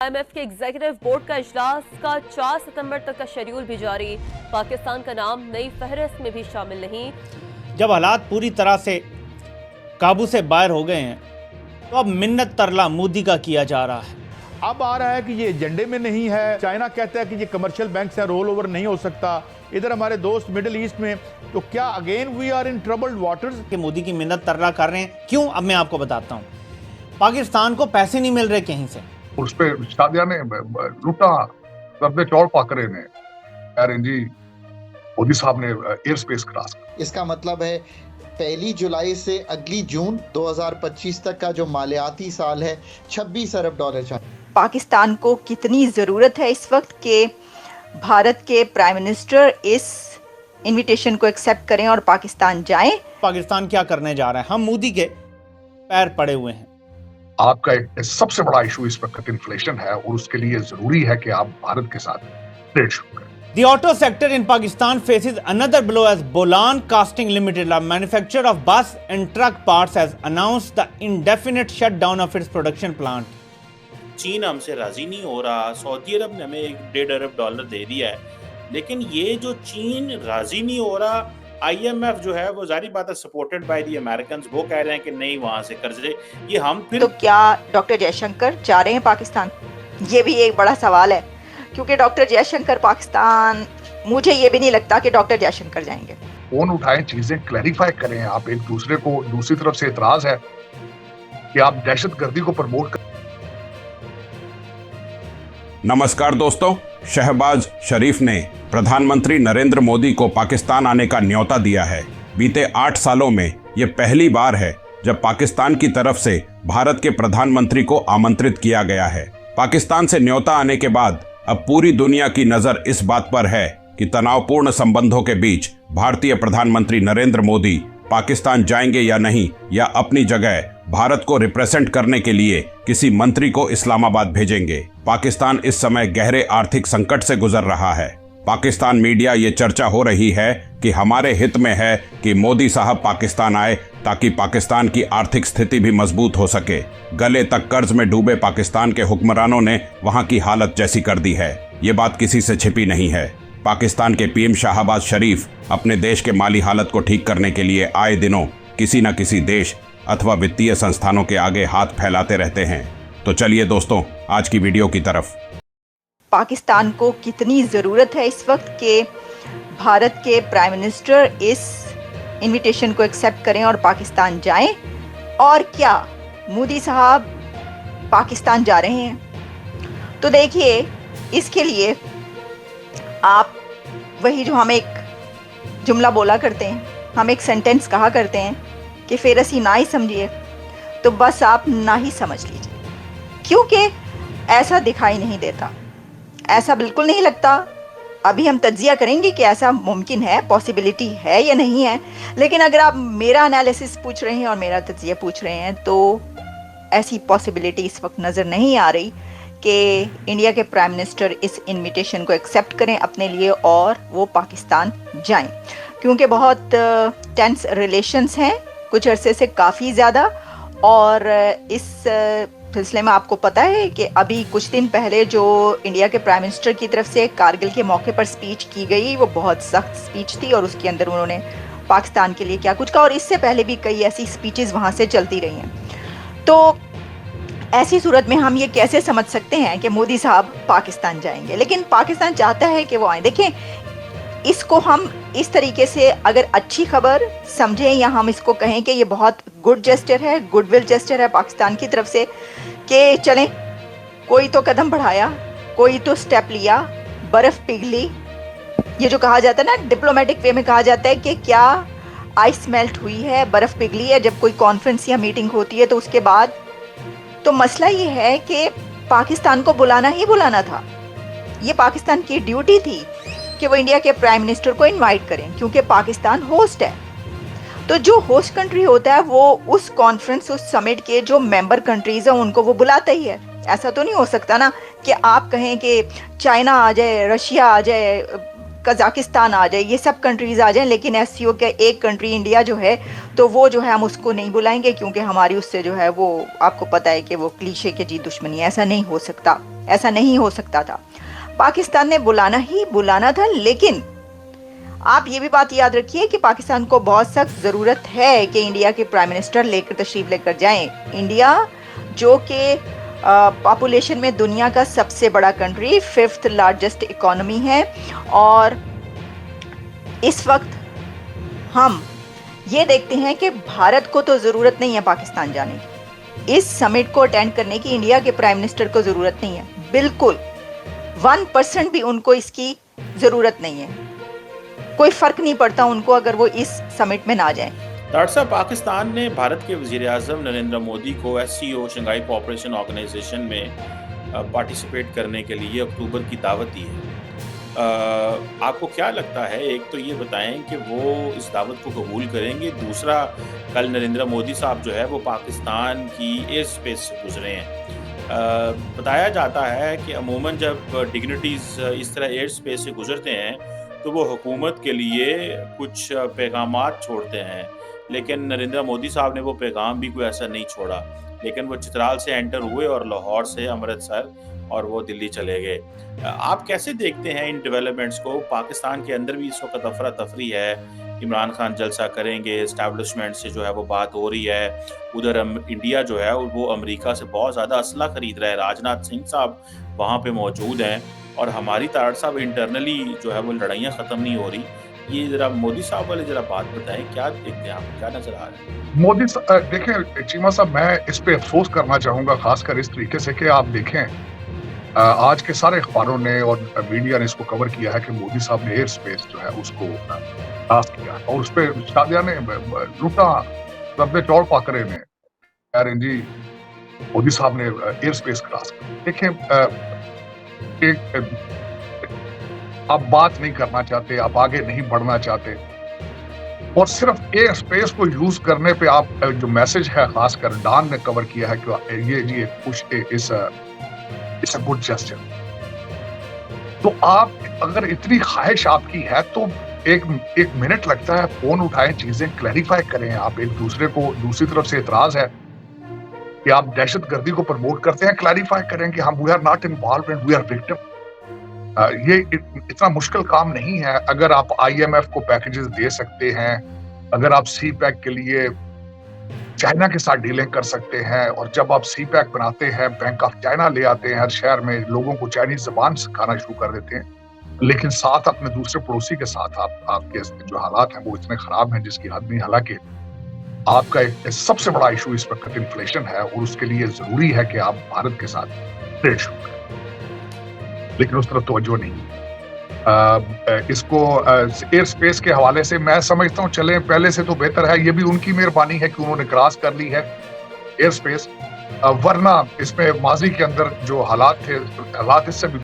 IMF के executive board का इजलास का 4 सितंबर तक का शेड्यूल भी जारी। पाकिस्तान का नाम नई फहरिस्त में भी शामिल नहीं। जब हालात पूरी तरह से काबू से बाहर हो गए हैं तो अब मिन्नत तरला मोदी का किया जा रहा है। अब आ रहा है कि ये एजेंडे में नहीं है। चाइना कहता है कि ये कमर्शियल बैंक से रोल ओवर नहीं हो सकता। इधर हमारे दोस्त मिडिल ईस्ट में, तो क्या again we are in troubled waters? कि मोदी की मिन्नत तरला कर रहे हैं क्यों, अब मैं आपको बताता हूँ। पाकिस्तान को पैसे नहीं मिल रहे कहीं से। उस पे शादिया ने लूटा, सबने चौड़ पाकरे ने जी मोदी साहब ने एयर स्पेस क्रॉस। इसका मतलब है 1 जुलाई से अगली जून 2025 तक का जो मालियाती साल है 26 अरब डॉलर चाहिए। पाकिस्तान को कितनी ज़रूरत है इस वक्त के भारत के प्राइम मिनिस्टर इस इनविटेशन को एक्सेप्ट करें और पाकिस्तान जाएं। पाकिस्तान क्या करने जा रहा है? हम मोदी के पैर पड़े हुए हैं। आपका एक सबसे बड़ा इशू इस वक्त इन्फ्लेशन है और उसके लिए जरूरी है कि आप भारत के साथ ट्रेड शुरू करें। The auto sector in Pakistan faces another blow as Bolan Casting Limited, a manufacturer of bus and truck parts, has announced the indefinite shutdown of its production plant. चीन हमसे राजी नहीं हो रहा। सऊदी अरब ने हमें 1.5 अरब डॉलर दे दिया है, लेकिन ये जो चीन राजी नहीं हो रहा, IMF जो है वो जारी बात है सपोर्टेड बाय द अमेरिकन, वो कह रहे हैं कि नहीं वहां से कर्जे ये हम फिर। तो क्या डॉक्टर जयशंकर जा रहे हैं पाकिस्तान? ये भी एक बड़ा सवाल है, क्योंकि डॉक्टर जयशंकर पाकिस्तान, मुझे ये भी नहीं लगता कि डॉक्टर जयशंकर जाएंगे। फोन उठाएं, चीजें क्लैरिफाई करें। आप एक दूसरे को, दूसरी तरफ से एतराज है कि आप दहशतगर्दी को प्रमोट कर। नमस्कार दोस्तों, शहबाज शरीफ ने प्रधानमंत्री नरेंद्र मोदी को पाकिस्तान आने का न्योता दिया है। बीते 8 सालों में यह पहली बार है जब पाकिस्तान की तरफ से भारत के प्रधानमंत्री को आमंत्रित किया गया है। पाकिस्तान से न्योता आने के बाद अब पूरी दुनिया की नजर इस बात पर है कि तनावपूर्ण संबंधों के बीच भारतीय प्रधानमंत्री नरेंद्र मोदी पाकिस्तान जाएंगे या नहीं, या अपनी जगह भारत को रिप्रेजेंट करने के लिए किसी मंत्री को इस्लामाबाद भेजेंगे। पाकिस्तान इस समय गहरे आर्थिक संकट से गुजर रहा है। पाकिस्तान मीडिया ये चर्चा हो रही है कि हमारे हित में है कि मोदी साहब पाकिस्तान आए ताकि पाकिस्तान की आर्थिक स्थिति भी मजबूत हो सके। गले तक कर्ज में डूबे पाकिस्तान के हुक्मरानों ने वहां की हालत जैसी कर दी है। ये बात किसी से छिपी नहीं है। पाकिस्तान के PM शहबाज शरीफ अपने देश के माली हालत को ठीक करने के लिए आए दिनों किसी न किसी देश अथवा वित्तीय संस्थानों के आगे हाथ फैलाते रहते हैं। तो चलिए दोस्तों, आज की वीडियो की तरफ। पाकिस्तान को कितनी ज़रूरत है इस वक्त के भारत के प्राइम मिनिस्टर इस इनविटेशन को एक्सेप्ट करें और पाकिस्तान जाएं, और क्या मोदी साहब पाकिस्तान जा रहे हैं? तो देखिए, इसके लिए आप वही जो हम एक जुमला बोला करते हैं, हम एक सेंटेंस कहा करते हैं कि फेरसी ना ही समझिए, तो बस आप ना ही समझ लीजिए, क्योंकि ऐसा दिखाई नहीं देता, ऐसा बिल्कुल नहीं लगता। अभी हम तज्जिया करेंगे कि ऐसा मुमकिन है, पॉसिबिलिटी है या नहीं है, लेकिन अगर आप मेरा एनालिसिस पूछ रहे हैं और मेरा तज्जिया पूछ रहे हैं, तो ऐसी पॉसिबिलिटी इस वक्त नज़र नहीं आ रही कि इंडिया के प्राइम मिनिस्टर इस इनविटेशन को एक्सेप्ट करें अपने लिए और वो पाकिस्तान जाएं, क्योंकि बहुत टेंस रिलेशंस हैं कुछ अरसे से, काफ़ी ज़्यादा। और इस सिलसिले में आपको पता है कि अभी कुछ दिन पहले जो इंडिया के प्राइम मिनिस्टर की तरफ से कारगिल के मौके पर स्पीच की गई, वो बहुत सख्त स्पीच थी और उसके अंदर उन्होंने पाकिस्तान के लिए क्या कुछ कहा, और इससे पहले भी कई ऐसी स्पीचेस वहाँ से चलती रही हैं। तो ऐसी सूरत में हम ये कैसे समझ सकते हैं कि मोदी साहब पाकिस्तान जाएंगे? लेकिन पाकिस्तान चाहता है कि वो आए। देखें, इसको हम इस तरीके से अगर अच्छी खबर समझें, या हम इसको कहें कि ये बहुत गुड जेस्चर है, गुडविल जेस्चर है पाकिस्तान की तरफ से, कि चलें, कोई तो कदम बढ़ाया, कोई तो स्टेप लिया, बर्फ़ पिघली। ये जो कहा जाता है ना, डिप्लोमेटिक वे में कहा जाता है कि क्या आइस मेल्ट हुई है, बर्फ़ पिघली है जब कोई कॉन्फ्रेंस या मीटिंग होती है। तो उसके बाद तो मसला ये है कि पाकिस्तान को बुलाना ही बुलाना था। ये पाकिस्तान की ड्यूटी थी कि वो इंडिया के प्राइम मिनिस्टर को इनवाइट करें, क्योंकि पाकिस्तान होस्ट है। तो जो होस्ट कंट्री होता है वो उस कॉन्फ्रेंस, उस समिट के जो मेंबर कंट्रीज हैं उनको वो बुलाता ही है। ऐसा तो नहीं हो सकता ना कि आप कहें कि चाइना आ जाए, रशिया आ जाए, कजाकिस्तान आ जाए, ये सब कंट्रीज़ आ जाएं, लेकिन SCO के एक कंट्री इंडिया जो है, तो वो जो है हम उसको नहीं बुलाएंगे क्योंकि हमारी उससे जो है वो आपको पता है कि वो क्लीशे के जी दुश्मनी है। ऐसा नहीं हो सकता, ऐसा नहीं हो सकता था। पाकिस्तान ने बुलाना था, लेकिन आप ये भी बात याद रखिए कि पाकिस्तान को बहुत सख्त ज़रूरत है कि इंडिया के प्राइम मिनिस्टर तशरीफ लेकर जाएं। इंडिया जो कि पॉपुलेशन में दुनिया का सबसे बड़ा कंट्री, 5th लार्जेस्ट इकोनॉमी है, और इस वक्त हम ये देखते हैं कि भारत को तो ज़रूरत नहीं है पाकिस्तान जाने की। इस समिट को अटेंड करने की इंडिया के प्राइम मिनिस्टर को ज़रूरत नहीं है, बिल्कुल 1% भी उनको इसकी ज़रूरत नहीं है। कोई फ़र्क नहीं पड़ता उनको अगर वो इस समिट में ना जाएं। डॉक्टर साहब, पाकिस्तान ने भारत के वज़ीर-ए-आज़म नरेंद्र मोदी को SCO शंघाई कोऑपरेशन ऑर्गेनाइजेशन में पार्टिसिपेट करने के लिए अक्टूबर की दावत दी है। आपको क्या लगता है, एक तो ये बताएं कि वो इस दावत को कबूल करेंगे, दूसरा कल नरेंद्र मोदी साहब जो है वो पाकिस्तान की एयर स्पेस से गुजरे हैं। बताया जाता है कि अमूमन जब डिग्निटीज़ इस तरह एयर स्पेस से गुजरते हैं तो वो हुकूमत के लिए कुछ पैगामात छोड़ते हैं, लेकिन नरेंद्र मोदी साहब ने वो पैगाम भी कोई ऐसा नहीं छोड़ा, लेकिन वो चित्राल से एंटर हुए और लाहौर से अमृतसर और वो दिल्ली चले गए। आप कैसे देखते हैं इन डेवलपमेंट्स को? पाकिस्तान के अंदर भी इस वक्त अफरा तफरी है, इमरान खान जलसा करेंगे, एस्टैब्लिशमेंट से जो है वो बात हो रही है, उधर इंडिया जो है वो अमेरिका से बहुत ज़्यादा असला खरीद रहा है, राजनाथ सिंह साहब वहाँ पे मौजूद हैं, और हमारी तारड़ साहब इंटरनली जो है वो लड़ाइयाँ ख़त्म नहीं हो रही। ये जरा मोदी साहब वाले जरा बात बताएं, क्या देखते हैं आप, क्या नजर आ रहा है? मोदी देखें चीमा साहब, मैं इस पे अफसोस करना चाहूंगा खासकर इस तरीके से कि आप देखें आज के सारे अखबारों ने और मीडिया ने इसको कवर किया है कि मोदी साहब ने एयर स्पेस जो है उसको क्रॉस किया और उस पर शादिया ने लूटा, सबने चौड़ पाकरे ने यार जी मोदी साहब ने एयर स्पेस क्रॉस किया। देखें आप बात नहीं करना चाहते, आप आगे नहीं बढ़ना चाहते, और सिर्फ एयर स्पेस को यूज करने पे आप जो मैसेज है खासकर डॉन ने कवर किया है कि ये जी कुछ इट्स अ गुड जेस्चर। तो आप अगर इतनी ख्वाहिश आपकी है तो एक मिनट लगता है, फोन उठाएं, चीजें क्लैरिफाई करें। आप एक दूसरे को, दूसरी तरफ से एतराज है कि आप दहशतगर्दी को प्रमोट करते हैं, क्लैरिफाई करें कि हम we are not involve and we are victim. ये इतना मुश्किल काम नहीं है। अगर आप IMF को पैकेजेस दे सकते हैं, अगर आप CPEC के लिए चाइना के साथ डीलिंग कर सकते हैं, और जब आप CPEC बनाते हैं, बैंक ऑफ चाइना ले आते हैं हर शहर में, लोगों को चाइनीज जबान सिखाना शुरू कर देते हैं, लेकिन साथ अपने दूसरे पड़ोसी के साथ आपके जो हालात हैं वो इतने खराब हैं जिसकी हद नहीं। हालांकि आपका एक सबसे बड़ा इशू इस वक्त इन्फ्लेशन है और उसके लिए जरूरी है कि आप भारत के साथ ट्रेड शुरू करें, लेकिन उस तरफ तवज्जो नहीं। इसको एयर स्पेस के हवाले से मैं समझता हूँ चले पहले से तो बेहतर है। ये भी उनकी मेहरबानी है कि उन्होंने क्रॉस कर ली है एयर स्पेस, वरना इसमें माजी के अंदर जो हालात थे, हालात इससे भी